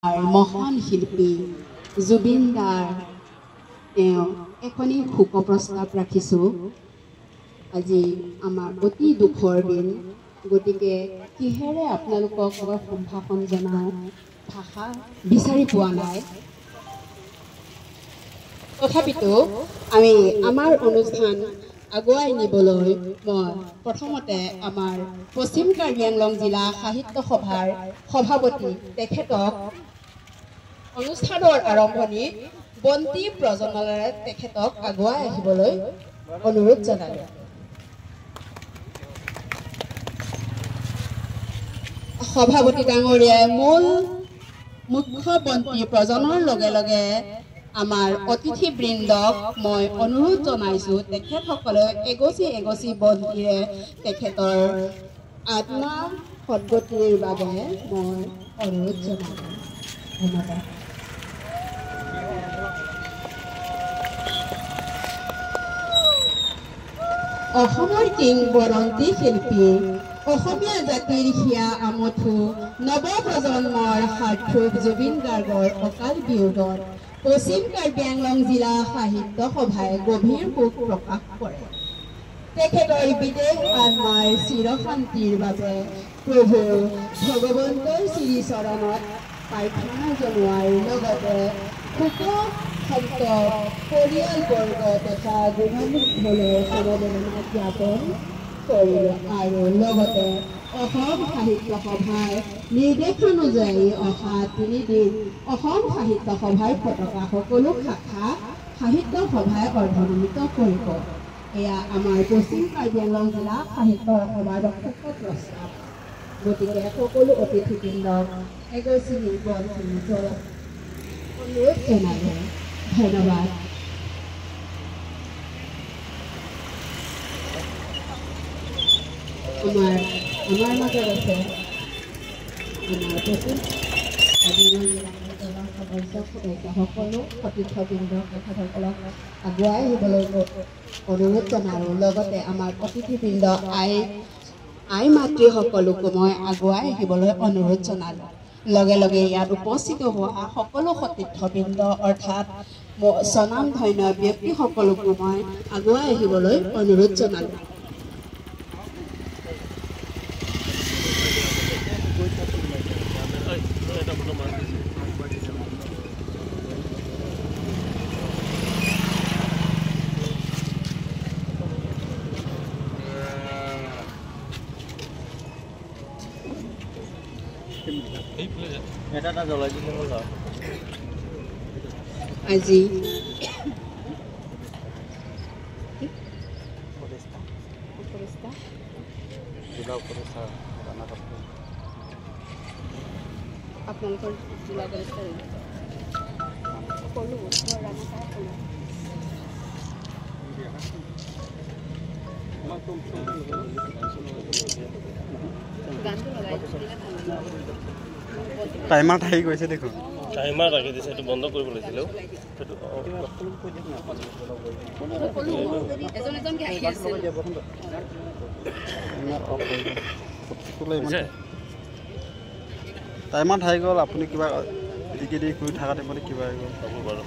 মহান শিল্পী জুবিন দাৰ এখনি শোক প্ৰস্তাৱ ৰাখিছোঁ। আজি আমাৰ অতি দুখৰ দিন, গতিকে কিহেৰে আপোনালোকক সম্ভাষণ জনাওঁ, ভাষা বিচাৰি পোৱা নাই। তথাপিতো আমি আমাৰ অনুষ্ঠান আগুৱাই নিবলৈ মই প্ৰথমতে আমাৰ পশ্চিম কাৰ্বি আংলং জিলা সাহিত্য সভাৰ সভাপতি তেখেতক অনুষ্ঠানৰ আৰম্ভণিত বন্তি প্ৰজ্বলনেৰে তেখেতক আগুৱাই আহিবলৈ অনুৰোধ জনালোঁ। সভাপতি ডাঙৰীয়াই মুখ্য বন্তি প্ৰজ্বলনৰ লগে লগে আমাৰ অতিথিবৃন্দক মই অনুৰোধ জনাইছোঁ, তেখেতসকলে এগছি এগছি বন্তিৰে তেখেতৰ আত্মা সদ্গতিৰ বাবে মই অনুৰোধ জনালোঁ। ধন্যবাদ। অসমৰ কিংবদন্তি শিল্পী, অসমীয়া জাতিৰ হিয়া আমঠু নৱপ্ৰজন্মৰ সাৰ্থক জুবিন গাৰ্গৰ অকাল বিয়োগত পশ্চিম কাৰ্বি আংলং জিলা সাহিত্য সভাই গভীৰ শোক প্ৰকাশ কৰে। তেখেতৰ বিদেশ আত্মাৰ চিৰশান্তিৰ বাবে প্ৰভু ভগৱন্তৰ শ্ৰীচৰণত প্ৰাৰ্থনা জনোৱাৰ লগতে শোকসন্তপ্ত পৰিয়ালবৰ্গ তথা গুণমুগ্ধলৈ সমবেদনা জ্ঞাপন কৰিলে আৰু লগতে অসম সাহিত্য সভাৰ নিৰ্দেশানুযায়ী অহা 3 দিন অসম সাহিত্য সভাৰ পতাকা সকলো শাখা সাহিত্য সভাই অৰ্ধনমিত কৰিব। এয়া আমাৰ পশ্চিম কাৰ্বি আংলং জিলা সাহিত্য সভাৰ শোক প্ৰস্তাৱ। গতিকে সকলো অতিথিবৃন্দক এগছি বন্তি অনুৰোধ জনালোঁ। ধন্যবাদ। আমাৰ মাজত আছে আমাৰ পশ্চিম সকলো সতীৰ্থবৃন্দ তেখেতসকলক আগুৱাই আহিবলৈ অনুৰোধ জনালোঁ। লগতে আমাৰ অতিথিবৃন্দ আই মাতৃসকলকো মই আগুৱাই আহিবলৈ অনুৰোধ জনালোঁ। লগে লগে ইয়াত উপস্থিত হোৱা সকলো সতীৰ্থবৃন্দ অৰ্থাৎ স্বনামধন্য ব্যক্তিসকলকো মই আগুৱাই আহিবলৈ অনুৰোধ জনালোঁ। আজি আপোনালোকৰ জিলা পৰিষ্কাৰ টাইমাৰ আহি গৈছে দেখোন। টাইমাৰ ৰাখি দিছে, এইটো বন্ধ কৰিব লাগিছিল। টাইমাৰ আহি গ'ল, আপুনি কিবা টিকেট কৰি থকা টাইমতে কিবা আহি গ'ল। হ'ব বাৰু।